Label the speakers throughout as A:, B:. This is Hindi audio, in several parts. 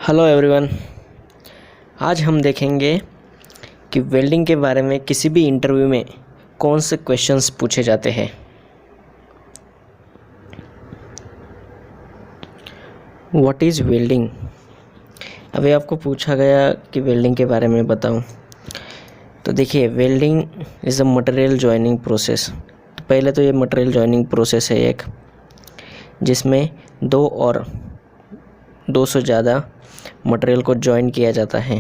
A: Hello everyone. आज हम देखेंगे कि वेल्डिंग के बारे में किसी भी इंटरव्यू में कौन से क्वेश्चंस पूछे जाते हैं। What is welding. अभी आपको पूछा गया कि वेल्डिंग के बारे में बताऊं, तो देखिए welding is a material joining process. तो पहले तो ये मटेरियल जॉइनिंग प्रोसेस है एक, जिसमें दो से ज़्यादा मटेरियल को जॉइन किया जाता है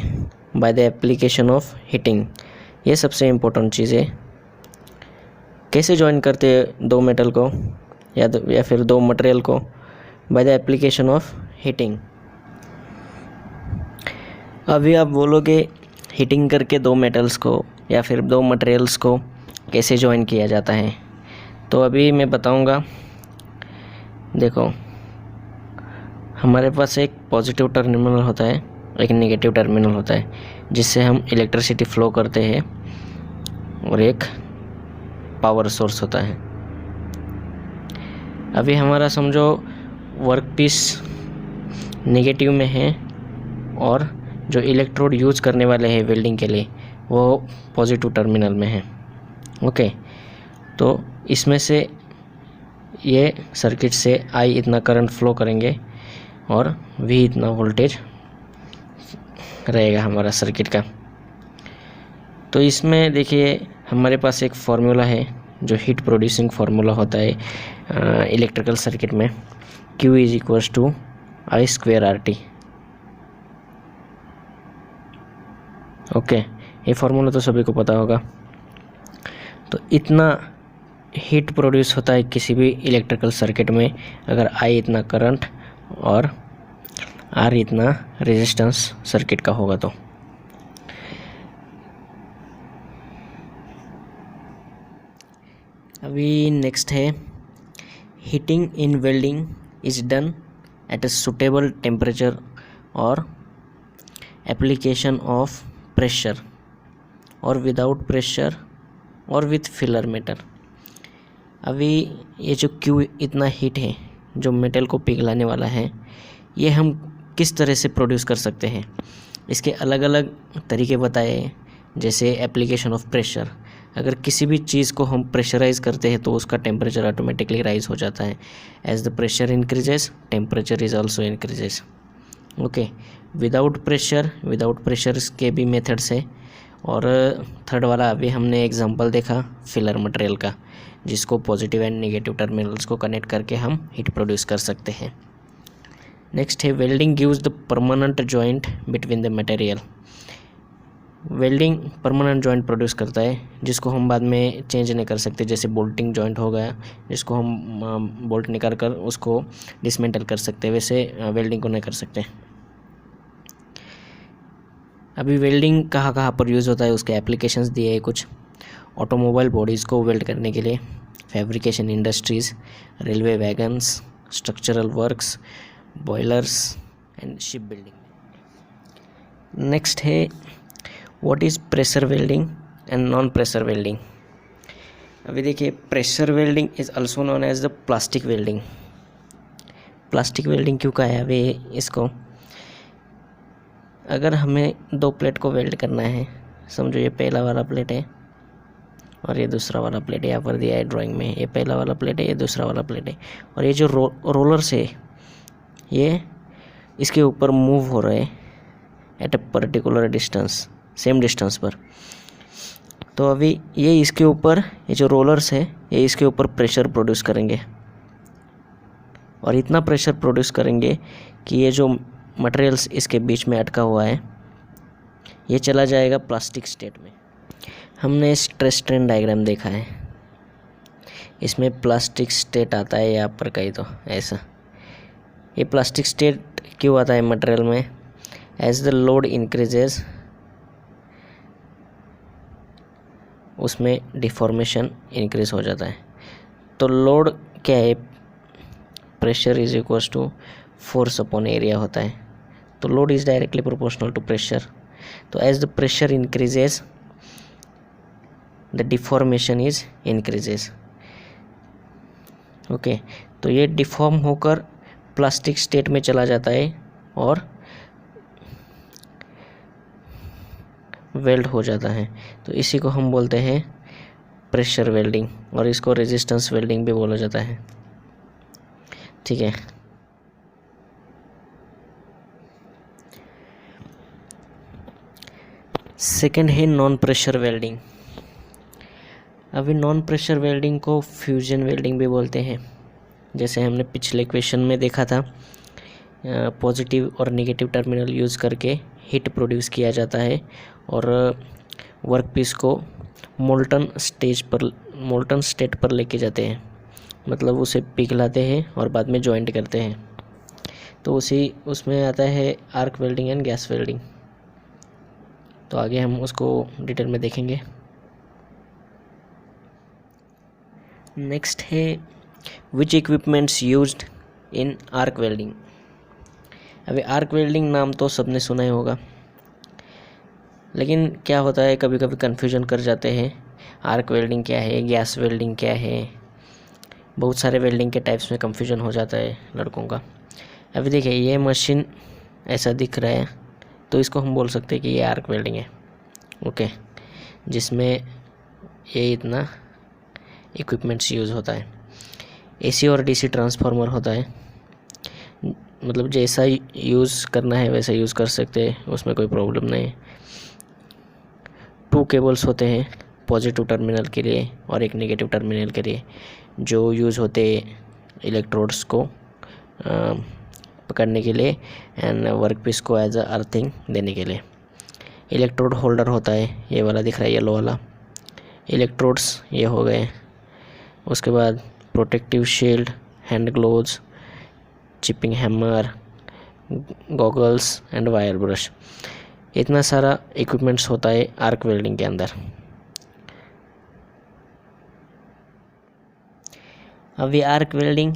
A: by the application of heating. ये सबसे इम्पोर्टेंट चीज़ है। कैसे जॉइन करते हैं दो मेटल को या फिर दो मटेरियल को? By the application of heating. अभी आप बोलोगे हीटिंग करके दो मेटल्स को या फिर दो मटेरियल्स को कैसे जॉइन किया जाता है, तो अभी मैं बताऊंगा। देखो, हमारे पास एक पॉजिटिव टर्मिनल होता है, एक नेगेटिव टर्मिनल होता है, जिससे हम इलेक्ट्रिसिटी फ्लो करते हैं, और एक पावर सोर्स होता है। अभी हमारा समझो वर्क पीस नेगेटिव में है और जो इलेक्ट्रोड यूज़ करने वाले हैं वेल्डिंग के लिए वो पॉजिटिव टर्मिनल में है। ओके, तो इसमें से ये सर्किट से आई इतना करंट फ्लो करेंगे और वी इतना वोल्टेज रहेगा हमारा सर्किट का। तो इसमें देखिए हमारे पास एक फार्मूला है जो हीट प्रोड्यूसिंग फार्मूला होता है इलेक्ट्रिकल सर्किट में, Q is equals to I square RT। Okay, ये फार्मूला तो सभी को पता होगा। तो इतना हीट प्रोड्यूस होता है किसी भी इलेक्ट्रिकल सर्किट में अगर I इतना करंट और R इतना रेजिस्टेंस सर्किट का होगा। तो अभी नेक्स्ट है, heating in welding is done at a suitable temperature और एप्लीकेशन ऑफ प्रेशर और विदाउट प्रेशर और विथ फिलर मेटल। अभी ये जो Q इतना हीट है जो मेटल को पिघलाने वाला है, ये हम किस तरह से प्रोड्यूस कर सकते हैं। इसके अलग अलग तरीके बताए, जैसे एप्लीकेशन ऑफ प्रेशर। अगर किसी भी चीज़ को हम प्रेशराइज करते हैं तो उसका टेम्परेचर ऑटोमेटिकली राइज हो जाता है। As the pressure increases temperature is also increases. Okay, without pressure के भी मेथड्स है। और थर्ड वाला अभी हमने एग्जांपल देखा फिलर मटेरियल का, जिसको पॉजिटिव एंड नेगेटिव टर्मिनल्स को कनेक्ट करके हम हीट प्रोड्यूस कर सकते हैं। नेक्स्ट है, welding gives the permanent joint between the material. Welding permanent joint produce करता है जिसको हम बाद में चेंज नहीं कर सकते। जैसे बोल्टिंग जॉइंट हो गया, जिसको हम बोल्ट निकाल कर उसको डिसमेंटल कर सकते हैं, वैसे वेल्डिंग को नहीं कर सकते। अभी वेल्डिंग कहाँ कहाँ पर यूज़ होता है उसके एप्लीकेशंस दिए हैं कुछ। ऑटोमोबाइल बॉडीज़ को वेल्ड करने के लिए, fabrication industries, railway wagons, structural works, boilers and ship building. Next है, what is pressure welding and non pressure welding. अभी देखिए, pressure welding is also known as the plastic welding. Plastic welding क्यों कहा है अभी इसको? अगर हमें दो प्लेट को वेल्ड करना है, समझो ये पहला वाला प्लेट है और ये दूसरा वाला प्लेट है, यहाँ पर दिया है ड्राइंग में, ये पहला वाला प्लेट है, ये दूसरा वाला प्लेट है, और ये जो रोलर्स है ये इसके ऊपर मूव हो रहे हैं at a particular distance, same distance पर। तो अभी ये इसके ऊपर, ये जो रोलर्स है ये इसके ऊपर प्रेशर प्रोड्यूस करेंगे, और इतना प्रेशर प्रोड्यूस करेंगे कि ये जो मटेरियल्स इसके बीच में अटका हुआ है ये चला जाएगा प्लास्टिक स्टेट में। हमने स्ट्रेस स्ट्रेन डायग्राम देखा है, इसमें प्लास्टिक स्टेट आता है यहाँ पर कहीं, तो ऐसा ये प्लास्टिक स्टेट क्यों आता है मटेरियल में? एज द लोड इंक्रीजेज उसमें डिफॉर्मेशन इंक्रीज हो जाता है। तो लोड क्या है? Pressure is equals to force upon area होता है। तो load is directly proportional to pressure. तो as the pressure increases the deformation is increases. Okay, तो ये डिफॉर्म होकर प्लास्टिक स्टेट में चला जाता है और वेल्ड हो जाता है। तो इसी को हम बोलते हैं प्रेशर वेल्डिंग, और इसको रेजिस्टेंस वेल्डिंग भी बोला जाता है। ठीक है। सेकंड है नॉन प्रेशर वेल्डिंग। अभी नॉन प्रेशर वेल्डिंग को फ्यूजन वेल्डिंग भी बोलते हैं। जैसे हमने पिछले क्वेश्चन में देखा था, पॉजिटिव और नेगेटिव टर्मिनल यूज़ करके हीट प्रोड्यूस किया जाता है और वर्कपीस को मोल्टन स्टेट पर लेके जाते हैं, मतलब उसे पिघलाते हैं और बाद में जॉइंट करते हैं। तो उसमें आता है arc welding and gas welding. तो आगे हम उसको डिटेल में देखेंगे। नेक्स्ट है which equipments used in arc welding. अभी आर्क वेल्डिंग नाम तो सबने सुना ही होगा, लेकिन क्या होता है कभी कभी कन्फ्यूजन कर जाते हैं, आर्क वेल्डिंग क्या है, गैस वेल्डिंग क्या है। बहुत सारे वेल्डिंग के टाइप्स में कन्फ्यूजन हो जाता है लड़कों का। अभी देखिए ये मशीन ऐसा दिख रहा है, तो इसको हम बोल सकते हैं कि ये आर्क वेल्डिंग है। ओके, जिसमें ये इतना इक्विपमेंट्स यूज़ होता है। एसी और डीसी ट्रांसफार्मर होता है, मतलब जैसा यूज़ करना है वैसा यूज़ कर सकते हैं, उसमें कोई प्रॉब्लम नहीं है। 2 केबल्स होते हैं, पॉजिटिव टर्मिनल के लिए और एक नेगेटिव टर्मिनल के लिए, जो यूज़ होते इलेक्ट्रोड्स को पकड़ने के लिए एंड वर्कपीस को एज अ अर्थिंग देने के लिए। इलेक्ट्रोड होल्डर होता है, ये वाला दिख रहा है येलो वाला। इलेक्ट्रोड्स ये हो गए। उसके बाद protective shield, hand gloves, chipping hammer, goggles and wire brush. इतना सारा इक्विपमेंट्स होता है आर्क वेल्डिंग के अंदर। अभी आर्क वेल्डिंग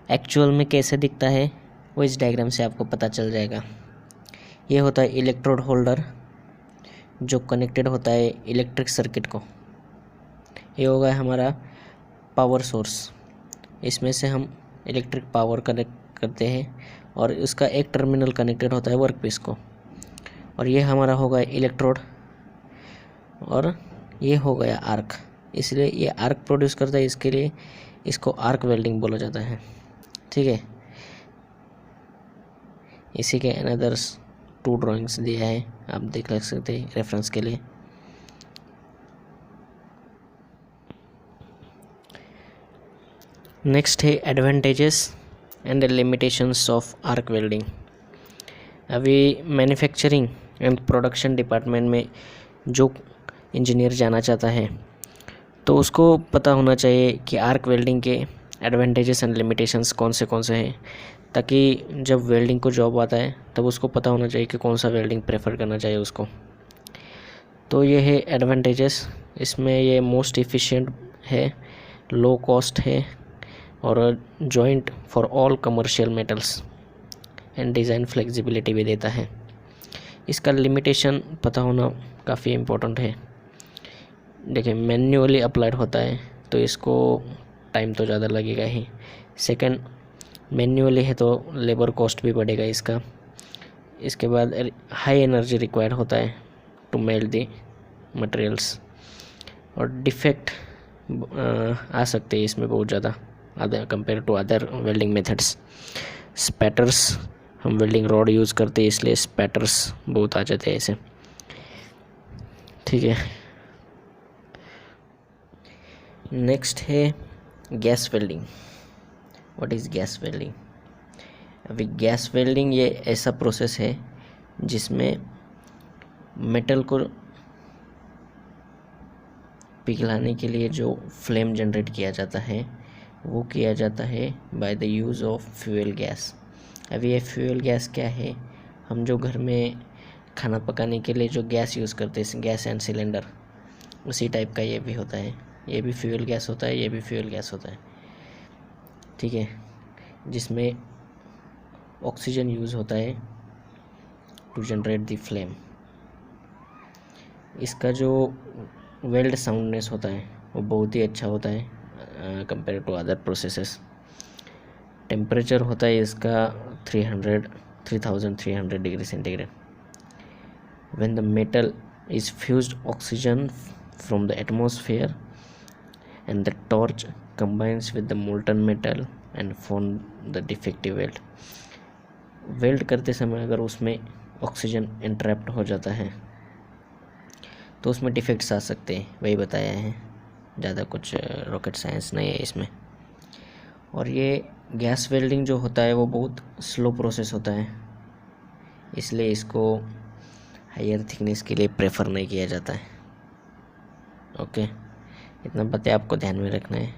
A: एक्चुअल में कैसे दिखता है वो इस डायग्राम से आपको पता चल जाएगा। ये होता है इलेक्ट्रोड होल्डर जो कनेक्टेड होता है इलेक्ट्रिक सर्किट को। ये होगा हमारा पावर सोर्स, इसमें से हम इलेक्ट्रिक पावर कनेक्ट करते हैं और उसका एक टर्मिनल कनेक्टेड होता है वर्कपीस को। और ये हमारा होगा इलेक्ट्रोड और ये हो गया आर्क, इसलिए ये आर्क प्रोड्यूस करता है, इसके लिए इसको आर्क वेल्डिंग बोला जाता है। ठीक है, इसी के अनदर्स 2 ड्राइंग्स दिया है, आप देख सकते हैं रेफरेंस के लिए। नेक्स्ट है advantages and limitations of arc welding. अभी मैन्युफैक्चरिंग एंड प्रोडक्शन डिपार्टमेंट में जो इंजीनियर जाना चाहता है तो उसको पता होना चाहिए कि आर्क वेल्डिंग के एडवांटेजेस एंड लिमिटेशंस कौन से हैं, ताकि जब वेल्डिंग को जॉब आता है तब उसको पता होना चाहिए कि कौन सा वेल्डिंग प्रेफर करना चाहिए उसको। तो ये है एडवांटेजेस, इसमें ये मोस्ट इफ़िशिएंट है, लो कॉस्ट है और joint for all commercial metals and design flexibility भी देता है। इसका लिमिटेशन पता होना काफ़ी इम्पोर्टेंट है। देखिए मैन्युअली अप्लाइड होता है तो इसको टाइम तो ज़्यादा लगेगा ही। सेकंड, मैन्युअली है तो लेबर कॉस्ट भी बढ़ेगा इसका। इसके बाद हाई एनर्जी रिक्वायर्ड होता है टू मेल्ट दी मटेरियल्स, और डिफेक्ट आ सकते हैं इसमें बहुत ज़्यादा other compare to other welding methods. Spatters, हम वेल्डिंग रॉड यूज़ करते हैं इसलिए स्पैटर्स बहुत आ जाते हैं ऐसे। ठीक है, नेक्स्ट है gas welding. What is gas welding? अभी गैस वेल्डिंग ये ऐसा प्रोसेस है जिसमें मेटल को पिघलाने के लिए जो फ्लेम जनरेट किया जाता है वो किया जाता है by the use of fuel gas. अभी ये फ्यूल गैस क्या है? हम जो घर में खाना पकाने के लिए जो गैस यूज़ करते हैं, गैस एंड सिलेंडर, उसी टाइप का ये भी होता है। ये भी फ्यूल गैस होता है, ये भी फ्यूल गैस होता है। ठीक है, जिसमें ऑक्सीजन यूज़ होता है टू जनरेट द फ्लेम। इसका जो वेल्ड साउंडनेस होता है वो बहुत ही अच्छा होता है compare to other processes. Temperature होता है इसका 3300 degree centigrade. When the metal is fused oxygen from the atmosphere and the torch combines with the molten metal and form the defective weld. Weld करते समय अगर उसमें ऑक्सीजन इंटरप्ट हो जाता है तो उसमें डिफेक्ट्स आ सकते हैं, वही बताया है, ज़्यादा कुछ रॉकेट साइंस नहीं है इसमें। और ये गैस वेल्डिंग जो होता है वो बहुत स्लो प्रोसेस होता है, इसलिए इसको हायर थिकनेस के लिए प्रेफर नहीं किया जाता है। ओके, इतना बातें आपको ध्यान में रखना है।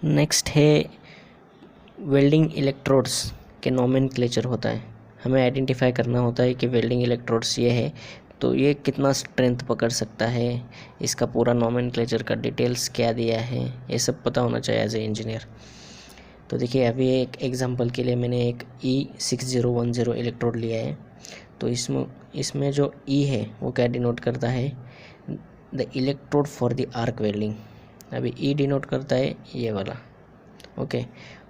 A: नेक्स्ट है वेल्डिंग इलेक्ट्रोड्स के नोमेनक्लेचर होता है। हमें आइडेंटिफाई करना होता है कि वेल्डिंग इलेक्ट्रोड्स ये है तो ये कितना स्ट्रेंथ पकड़ सकता है, इसका पूरा नोमेनक्लेचर का डिटेल्स क्या दिया है, ये सब पता होना चाहिए एज ए इंजीनियर। तो देखिए अभी एक एग्जांपल के लिए मैंने एक E6010 इलेक्ट्रोड लिया है। तो इसमें जो E है वो क्या डिनोट करता है, the electrode for the arc welding. अभी E डिनोट करता है ये वाला, ओके।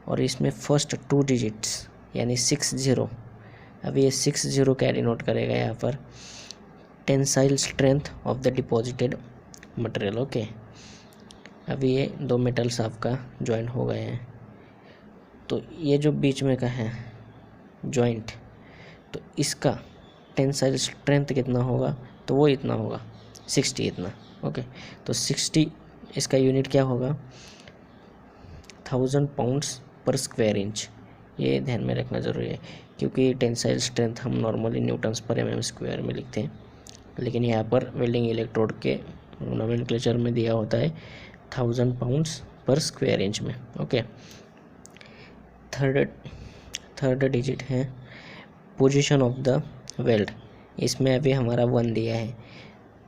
A: और इसमें फर्स्ट 2 डिजिट्स यानी 60, अभी ये 60 क्या डिनोट करेगा यहाँ पर, tensile strength of the deposited material, okay. अभी ये 2 मेटल्स आपका ज्वाइंट हो गए हैं, तो ये जो बीच में का है ज्वाइंट, तो इसका टेंसाइल स्ट्रेंथ कितना होगा, तो वो इतना होगा 60 इतना, ओके। तो 60 इसका यूनिट क्या होगा, 1000 पाउंड्स पर स्क्वायर इंच। ये ध्यान में रखना ज़रूरी है क्योंकि टेंसाइल स्ट्रेंथ हम नॉर्मली न्यूटन्स पर mm² में लिखते हैं, लेकिन यहाँ पर वेल्डिंग इलेक्ट्रोड के नोमेनक्लेचर में दिया होता है 1000 पाउंड्स पर स्क्वायर इंच में, ओके। थर्ड डिजिट है पोजीशन ऑफ द वेल्ड। इसमें अभी हमारा 1 दिया है,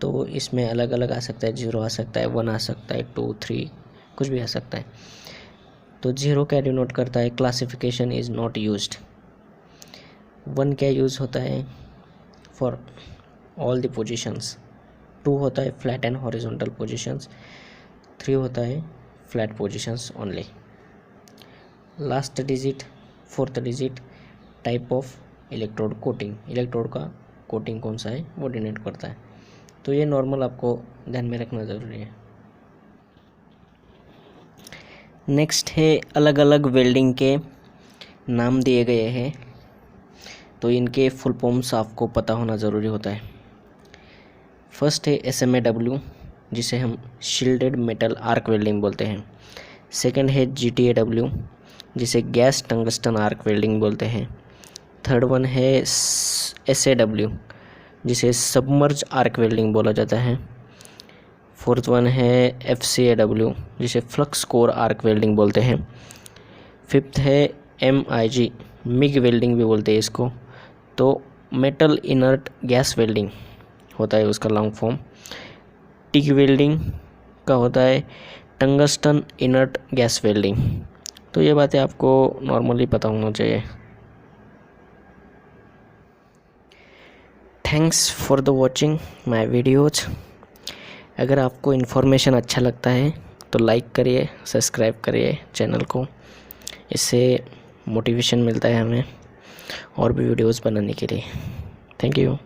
A: तो इसमें अलग अलग आ सकता है, 0 आ सकता है, 1 आ सकता है, 2 3 कुछ भी आ सकता है। तो 0 क्या डिनोट करता है, क्लासिफिकेशन इज़ नॉट यूज्ड। 1 क्या यूज़ होता है, फॉर ऑल द पोजीशंस। 2 होता है फ्लैट एंड हॉरिजॉन्टल पोजीशंस। 3 होता है flat positions only. Last digit, 4th digit, type of electrode coating. Electrode का कोटिंग कौन सा है वो डिनोट करता है। तो ये नॉर्मल आपको ध्यान में रखना ज़रूरी है। नेक्स्ट है अलग अलग वेल्डिंग के नाम दिए गए हैं, तो इनके फुल फॉर्म्स आपको पता होना ज़रूरी होता है। फर्स्ट है SMAW, जिसे हम शील्डेड मेटल आर्क वेल्डिंग बोलते हैं। सेकंड है GTAW, जिसे गैस टंगस्टन आर्क वेल्डिंग बोलते हैं। थर्ड वन है SAW, जिसे सबमर्ज आर्क वेल्डिंग बोला जाता है। फोर्थ वन है FCAW, जिसे फ्लक्स कोर आर्क वेल्डिंग बोलते हैं। फिफ्थ है MIG, मिग वेल्डिंग भी बोलते हैं इसको। तो मेटल इनर्ट गैस वेल्डिंग होता है उसका लॉन्ग फॉर्म। टिग वेल्डिंग का होता है टंगस्टन इनर्ट गैस वेल्डिंग। तो ये बातें आपको नॉर्मली पता होना चाहिए। Thanks for the watching my videos. अगर आपको इन्फॉर्मेशन अच्छा लगता है तो लाइक करिए, सब्सक्राइब करिए चैनल को, इससे मोटिवेशन मिलता है हमें और भी वीडियोज़ बनाने के लिए। Thank you.